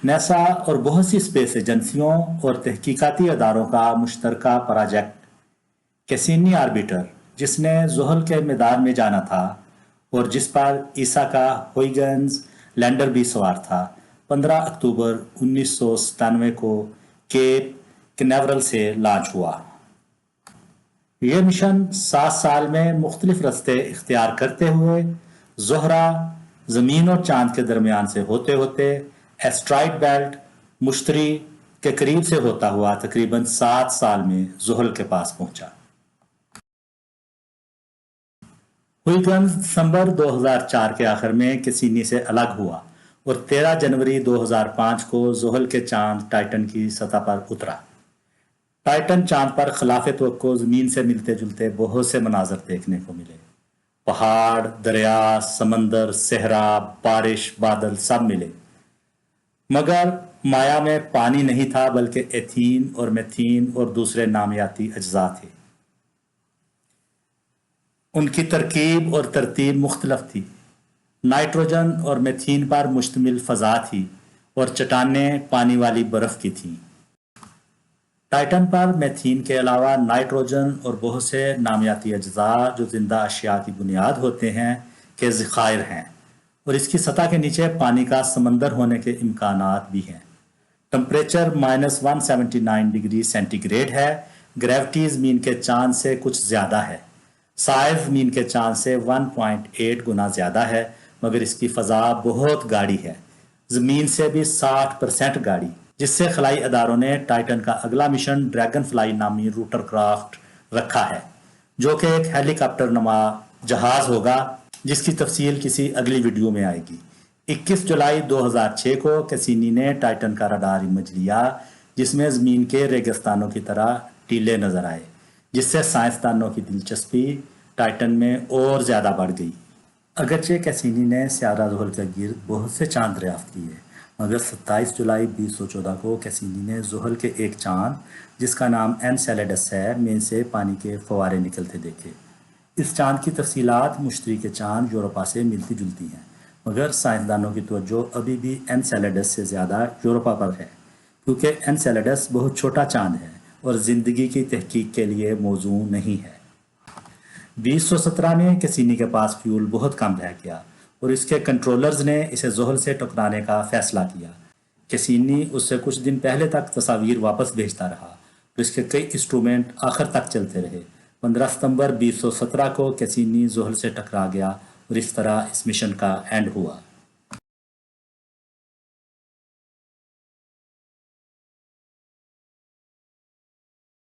NASA और बहुत सी space एजेंसियों और तहकीकाती अदारों का मुश्तरका प्रोजेक्ट कैसिनी आर्बिटर, जिसने ज़ुहल के मैदान में जाना था और जिस पर ईसा का हुइगेन्स लैंडर भी सवार था, 15 अक्टूबर 1997 को केप कैनावरल से लॉन्च हुआ। यह मिशन 7 साल में मुख्तलिफ रास्ते इख्तियार करते हुए ज़ोहरा, ज़मीन और चांद के दरमियान से होते होते एस्ट्रॉइड बेल्ट, मुश्तरी के करीब से होता हुआ तकरीबन 7 साल में ज़ुहल के पास पहुंचा। हुइगेन्स दिसंबर 2004 के आखिर में कैसिनी से अलग हुआ और 13 जनवरी 2005 को ज़ुहल के चांद टाइटन की सतह पर उतरा। टाइटन चांद पर खिलाफ तवक्को ज़मीन से मिलते जुलते बहुत से मनाजर देखने को मिले। पहाड़, दरिया, समंदर, सहरा, बारिश, बादल सब मिले, मगर माया में पानी नहीं था, बल्कि एथीन और मेथीन और दूसरे नामियाती अज्जा थे। उनकी तरकीब और तरतीब मुख्तलफ थी। नाइट्रोजन और मेथीन पर मुश्तमिल फ़ज़ा थी और चट्टानें पानी वाली बर्फ़ की थीं। टाइटन पर मेथीन के अलावा नाइट्रोजन और बहुत से नामियाती अज्जा जो जिंदा अशिया की बुनियाद होते हैं के ज़खायर हैं, और इसकी सतह के नीचे पानी का समंदर होने के इम्कानात भी हैं। टम्परेचर -179 डिग्री सेंटीग्रेड है। ग्रेविटी ज़मीन के चांद से कुछ ज़्यादा है। साइज ज़मीन के चांद से 1.8 गुना ज़्यादा है, मगर इसकी फ़ज़ा बहुत गाढ़ी है, ज़मीन से भी 60% गाढ़ी, जिससे खलाई अदारों ने टाइटन का अगला मिशन ड्रैगन फ्लाई नामी रोटरक्राफ्ट रखा है, जो कि एक हेलीकॉप्टर नुमा जहाज़ होगा, जिसकी तफसील किसी अगली वीडियो में आएगी। 21 जुलाई 2006 को कैसिनी ने टाइटन का रडार इमेज लिया, जिसमें ज़मीन के रेगिस्तानों की तरह टीले नजर आए, जिससे साइंसदानों की दिलचस्पी टाइटन में और ज़्यादा बढ़ गई। अगरचे कैसिनी ने स्यारा ज़ुहल के गिर्द बहुत से चांद दरियाफ्त किए, मगर 27 जुलाई 2014 को कैसिनी ने ज़ुहल के एक चांद, जिसका नाम एनसेलेडस है, में से पानी के फवारे निकलते देखे। इस चांद की तफसीलात मुश्तरी के चांद यूरोपा से मिलती जुलती हैं, मगर साइंसदानों की तवज्जो अभी भी एनसेलेडस से ज़्यादा यूरोपा पर है, क्योंकि एनसेलेडस बहुत छोटा चांद है और ज़िंदगी की तहकीक के लिए मौजू नहीं है। 2017 में कैसिनी के पास फ्यूल बहुत कम रह गया और इसके कंट्रोलर्स ने इसे ज़ुहल से टकराने का फैसला किया। कैसिनी उससे कुछ दिन पहले तक तस्वीर वापस भेजता रहा, तो इसके कई इंस्ट्रूमेंट आखिर तक चलते रहे। 15 सितंबर 2017 को कैसिनी ज़ुहल से टकरा गया और इस तरह इस मिशन का एंड हुआ।